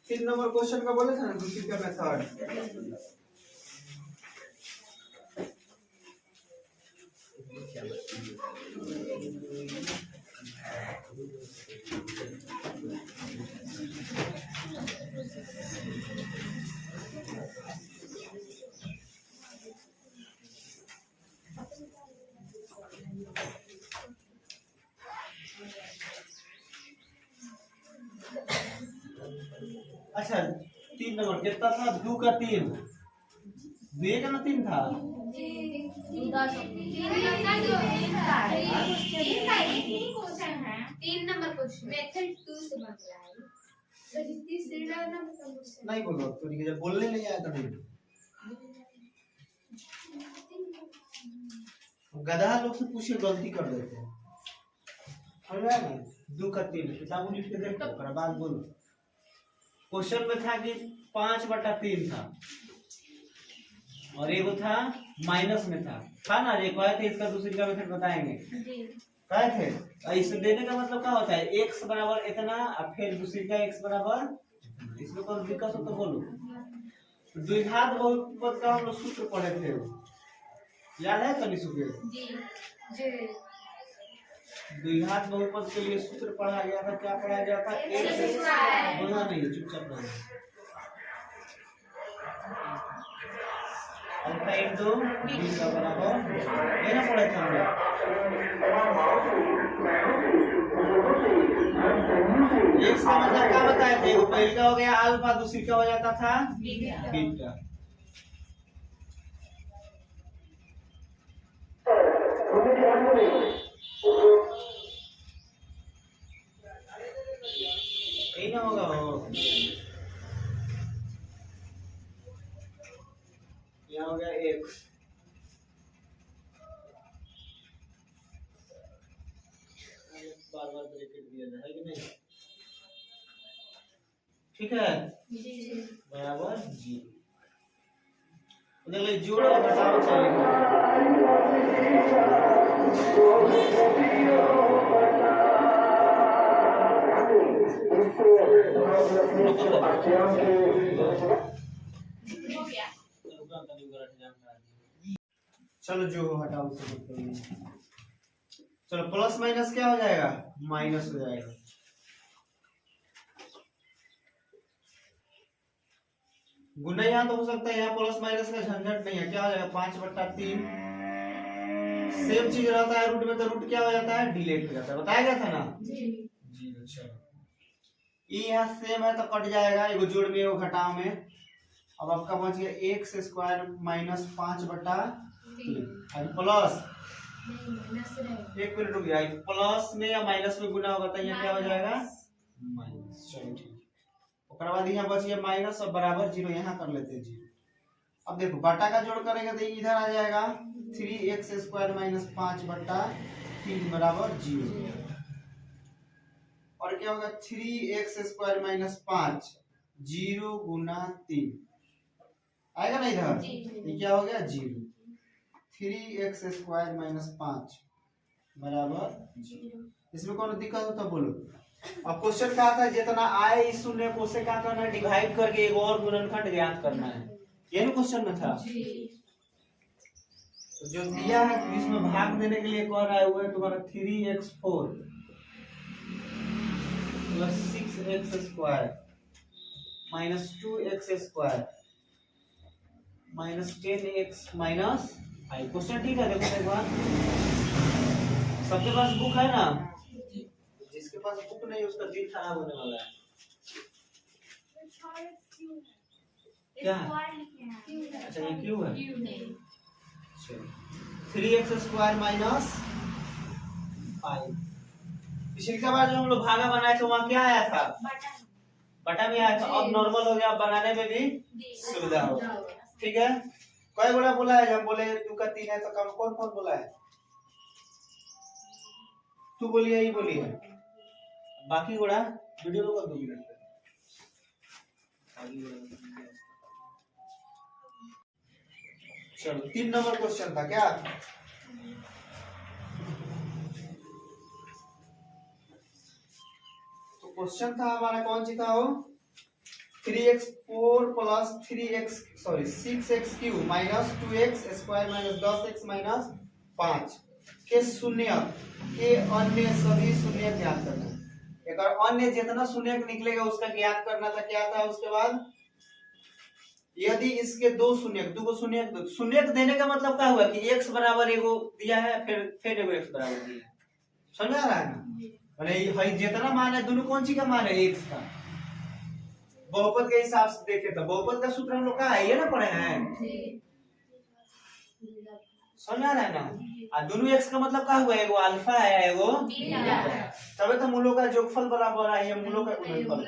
3 number question का बोले थे ना दूसरी का मेथड। अच्छा 3 नंबर कितना था? 2 का 3 2 का ना 3 था। नहीं बोलो तो जब बोलने नहीं आया तो नहीं। गधा लोग से पूछे गलती कर देते हैं। समझ में आया ना? 2 का 3 किताब उलीट के देखो पर बात बोलो। क्वेश्चन में था कि 5/3 था और एगो था माइनस में था ना? ये कहे थे इसका दूसरी का मेथड बताएंगे कहे थे। इसे देने का मतलब क्या होता है? x बराबर इतना और फिर दूसरी का x बराबर, इसमें कोई दिक्कत हो तो बोलो। द्विघात बहुपद का हम लोग सूत्र पढ़े थे, याद है कभी सूत्र? द्विघात बहुपद के लिए सूत्र पढ़ा गया था। क्या पढ़ा गया था? x बोलना नहीं, चुपचाप रहना। अल्फा इंटू बी का बराबर ये ना पढ़े थे हम लोग। x का मतलब क्या बताए थे? वो पहले का हो गया अल्फा, दूसरी का हो जाता था बीटा। यही ना होगा हो। यहाँ हो गया x, बार-बार ब्रैकेट दिया है कि नहीं? ठीक है बराबर जी। देखिए जोड़ और घटाव चलेगा। चलो जो हटाओ से। चलो प्लस माइनस क्या हो जाएगा? माइनस हो जाएगा। गुना यहाँ तो हो सकता है, यहाँ प्लस माइनस का झंझट नहीं है। क्या हो जाएगा? 5/3। सेम चीज रहता है रूट में, तो रूट क्या हो जाता है? डिलीट हो जाता है। बताया गया था ना जी। अच्छा ये यहाँ सेम है तो कट जाएगा, एगो जोड़ में एगो घटाव में। अब आपका बच गया x² - 5/3 प्लस, एक मिनट रुक गया, प्लस में या माइनस में गुना होगा तो यहाँ क्या हो जाएगा? माइनस। चलो ठीक। उसके बाद यहाँ बच गया माइनस और बराबर 0, यहाँ कर लेते हैं 0। अब देखो बाटा का जोड़ करेंगे तो इधर आ जाएगा 3x² - 5/3 बराबर 0। और क्या होगा? 3x² - 5 0 गुना 3 आएगा ना इधर? ये क्या हो गया? 0। 3x² - 5 बराबर 0। इसमें कौन दिक्कत हो तो बोलो। अब क्वेश्चन क्या था? जितना आए इस शून्य को से क्या करना है? डिवाइड करके एक और गुणनखंड ज्ञात करना है। यही क्वेश्चन में था तो जो दिया है इसमें भाग देने के लिए कह रहा है वो है तुम्हारा 3x4 + 6x² - 2x² - 10x - 5। Question ठीक है? देखो एक बार, सबके पास बुक है ना? जिसके पास बुक नहीं उसका दिल खराब होने वाला है। क्या? अच्छा ये क्यों है? 3x² - 5। पिछली बार जो हम लोग भागा बनाए थे वहाँ क्या आया था? बटा में आया था। अब नॉर्मल हो गया, बनाने में भी सुविधा हो। ठीक है, कई गुणा बोला है? जब बोले 2 का 3 है तो कम कौन कौन बोला है? तू बोलिए, ही बोलिए। बाकी गुणा वीडियो को 2 मिनट। चलो 3 नंबर क्वेश्चन था क्या? तो क्वेश्चन था हमारा कौन सी था? वो 3x4 plus 6x³ minus 2x square minus 10x minus 5 के शून्य के अन्य सभी शून्य ज्ञात करना है। अगर अन्य जितना शून्य निकलेगा उसका ज्ञात करना था। क्या था उसके बाद, यदि इसके दो शून्य देने का मतलब क्या हुआ कि x बराबर एगो दिया है, फिर एगो x बराबर दिया है। समझ आ रहा है ना? मैंने जितना मान है दोनों कौन सी का मान है, x का। बहुपद के हिसाब से देखे तो बहुपद का सूत्र हम लोग का है, ये ना पढ़े हैं। समझ आ रहा है ना? दोनों x का मतलब क्या हुआ, एगो अल्फा है एगो बीटा, तबे तो मूलों का जोगफल बराबर है, ये मूलों का गुणनफल।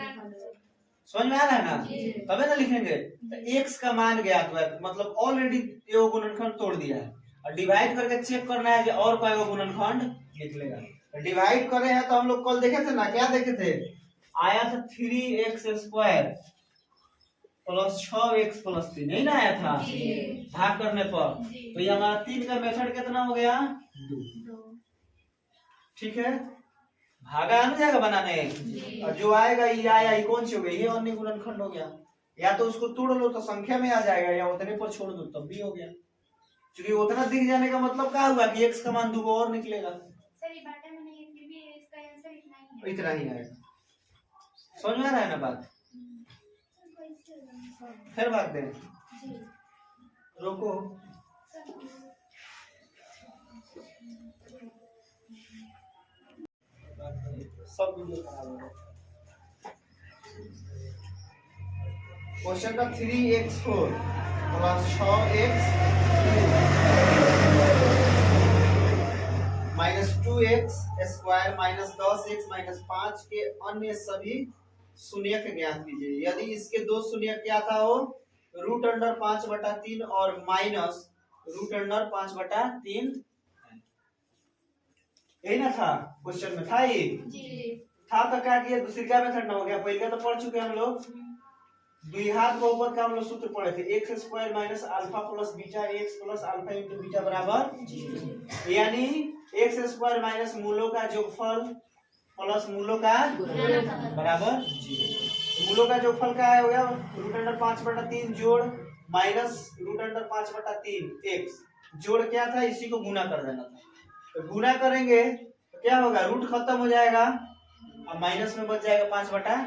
समझ में आ रहा है ना? तबे ना लिखेंगे। तो x का मान ज्ञात हुआ, मतलब ऑलरेडी एगो गुणनखंड तोड़ दिया है, और डिवाइड करके चेक करना है कि और कोई एगो गुणनखंड निकलेगा। डिवाइड करे हैं तो हम लोग कल देखे थे ना, क्या देखे थे, आया था 3x² प्लस 6x प्लस 3, नहीं ना आया था भाग करने पर। तो ये हमारा 3 का मेथड कितना हो गया, 2। ठीक है, भागा आ जाएगा बनाने, और जो आएगा ये आया, ये कौन सी हो गई, ये अन्य गुणनखंड हो गया। या तो उसको तोड़ लो तो संख्या में आ जाएगा, या उतने पर छोड़ दो तब भी हो गया। क्योंकि उतना दिख जाने का मतलब क्या हुआ कि x का मान 2 और निकलेगा। इतना ही आएगा। समझ में आ रहा है ना बात? फिर बात दें, रोको। सब क्वेश्चन का 3x4 plus 6x minus 2x square minus 10x minus 5 के अन्य सभी शून्य ज्ञात कीजिए। यदि इसके दो शून्य क्या था, हो √5/3 और माइनस √5/3, यही ना था क्वेश्चन में, था ये था। तो क्या किया, दूसरी का मेथड ना हो गया, पहले का तो पढ़ चुके हम लोग। द्विघात बहुपद का हम लोग सूत्र पढ़े थे, x² minus alpha plus beta x plus alpha into beta बराबर, यानी x² माइनस मूलों का जोगफल प्लस मूलों का बराबर 0। मूलों का जोगफल क्या है, हो गया √5/3 जोड़ माइनस √5/3 x जोड़ क्या था, इसी को गुना कर देना था। तो गुना करेंगे तो क्या होगा, रूट खत्म हो जाएगा और माइनस में बच जाएगा 5/3।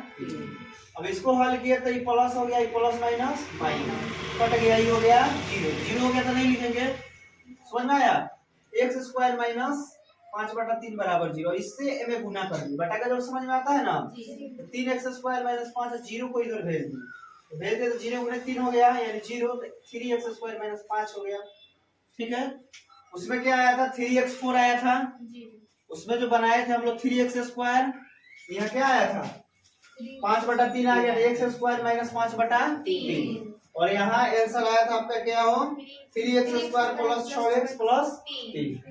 अब इसको हल किया तो ये प्लस हो गया, ये प्लस माइनस माइनस कट गया, ये हो गया 0 हो गया। तो नहीं लिखेंगे, समझ में आया? x² माइनस 5/3 बराबर 0। इससे में गुना कर दी, बटा का जोड़ समझ में आता है ना। 3x² माइनस 5, 0 को इधर भेज दी, भेज दे तो 0 गुणे 3 हो गया, यानी 0। 3x² माइनस 5 हो गया। ठीक है, उसमें क्या आया था, 3x4 आया था। उसमें जो बनाए थे हम लोग 3x², यहाँ क्या आया था 5/3 आ गया, x² माइनस 5/3। और यहाँ आंसर आया था आपका क्या हो, 3x² प्लस 6x प्लस 3।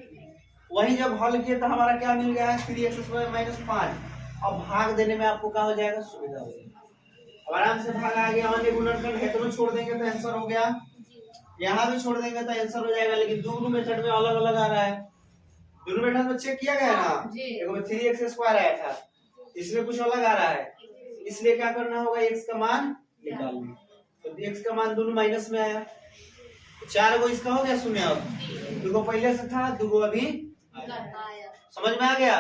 वही जब हल किए तो हमारा क्या मिल गया है, 3x² माइनस 5। अब भाग देने में आपको क्या हो जाएगा, सुविधा हो जाएगी। आराम से भाग आ गया, अन्य गुणनखंड है तो छोड़ देंगे तो आंसर हो गया, यहाँ भी छोड़ देंगे तो आंसर हो जाएगा। लेकिन दोनों मेथड में अलग अलग आ रहा है, दोनों मेथड में चेक किया गया ना। एक में 3x² आया था, इसमें कुछ अलग आ रहा है, इसलिए क्या करना होगा, x का मान निकालना। तो x का मान दोनों माइनस में आया, 4 गो इसका हो गया शून्य, अब 2 गो पहले से था, 2 गो अभी आया। समझ में आ गया?